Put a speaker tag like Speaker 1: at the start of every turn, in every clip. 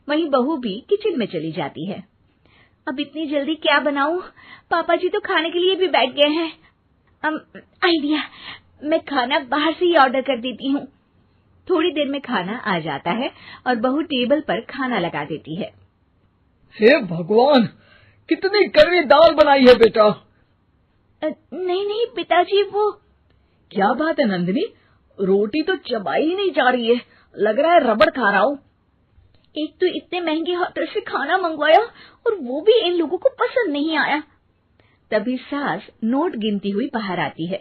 Speaker 1: वहीं बहू भी किचन में चली जाती है। अब इतनी जल्दी क्या बनाऊं? पापा जी तो खाने के लिए भी बैठ गए हैं। आइडिया, मैं खाना बाहर से ही ऑर्डर कर देती हूँ। थोड़ी देर में खाना आ जाता है और बहू टेबल पर खाना लगा देती है।
Speaker 2: हे भगवान, कितनी कड़वी दाल बनाई है बेटा।
Speaker 1: नहीं पिताजी, वो।
Speaker 2: क्या बात है नंदिनी, रोटी तो चबाई ही नहीं जा रही है, लग रहा है रबड़ खा रहा हूँ।
Speaker 1: एक तो इतने महंगे होटल से खाना मंगवाया और वो भी इन लोगों को पसंद नहीं आया। तभी सास नोट गिनती हुई बाहर आती है।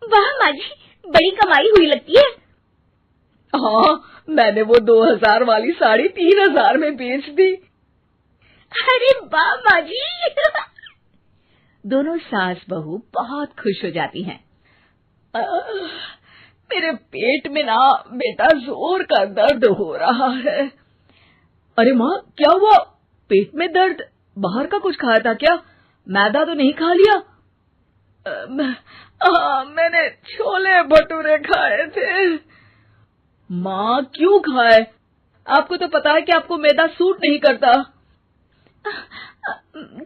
Speaker 1: वाह माँ जी, बड़ी कमाई हुई लगती है।
Speaker 2: हाँ, मैंने वो 2000 वाली साड़ी 3000 में बेच दी।
Speaker 1: अरे वाह माँ जी। दोनों सास बहू बहुत खुश हो जाती हैं।
Speaker 2: मेरे पेट में ना बेटा जोर का दर्द हो रहा है। अरे माँ, क्या हुआ? पेट में दर्द? बाहर का कुछ खाया था क्या? मैदा तो नहीं खा लिया? मैंने छोले भटूरे खाए थे। माँ, क्यों खाए? आपको तो पता है कि आपको मैदा सूट नहीं करता।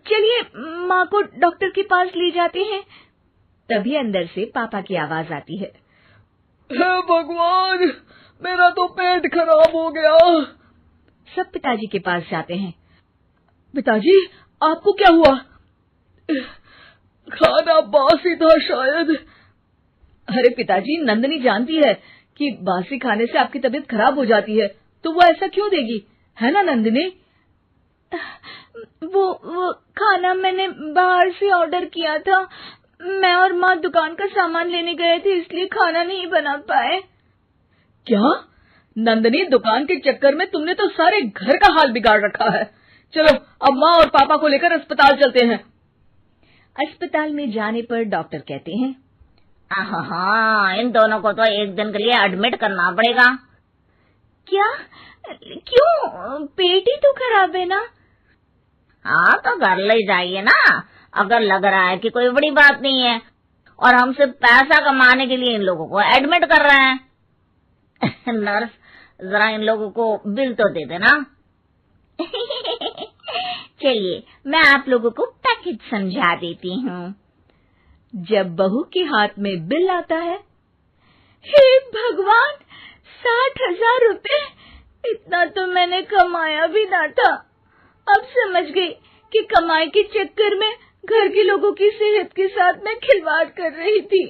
Speaker 1: चलिए माँ को डॉक्टर के पास ले जाते हैं। तभी अंदर से पापा की आवाज आती है।
Speaker 2: हे भगवान, मेरा तो पेट खराब हो गया।
Speaker 1: सब पिताजी के पास जाते हैं।
Speaker 2: पिताजी, आपको क्या हुआ? खाना बासी था शायद। अरे पिताजी, नंदिनी जानती है कि बासी खाने से आपकी तबीयत खराब हो जाती है, तो वो ऐसा क्यों देगी, है ना नंदिनी?
Speaker 1: वो खाना मैंने बाहर से ऑर्डर किया था। मैं और माँ दुकान का सामान लेने गए थे, इसलिए खाना नहीं बना पाए।
Speaker 2: क्या नंदिनी, दुकान के चक्कर में तुमने तो सारे घर का हाल बिगाड़ रखा है। चलो अब माँ और पापा को लेकर अस्पताल चलते हैं।
Speaker 1: अस्पताल में जाने पर डॉक्टर कहते हैं,
Speaker 3: हाँ, इन दोनों को तो एक दिन के लिए एडमिट करना पड़ेगा।
Speaker 1: क्या? क्यों? पेट ही तो खराब है ना।
Speaker 3: हाँ, तो घर ले जाइए ना, अगर लग रहा है कि कोई बड़ी बात नहीं है और हम सिर्फ पैसा कमाने के लिए इन लोगों को एडमिट कर रहे हैं। नर्स, जरा इन लोगों को बिल तो दे देना।
Speaker 1: चलिए मैं आप लोगों को पैकेज समझा देती हूँ। जब बहू के हाथ में बिल आता है, हे भगवान, 60,000 रुपए! इतना तो मैंने कमाया भी ना था। अब समझ गई कि कमाई के चक्कर में घर के लोगों की सेहत के साथ मैं खिलवाड़ कर रही थी।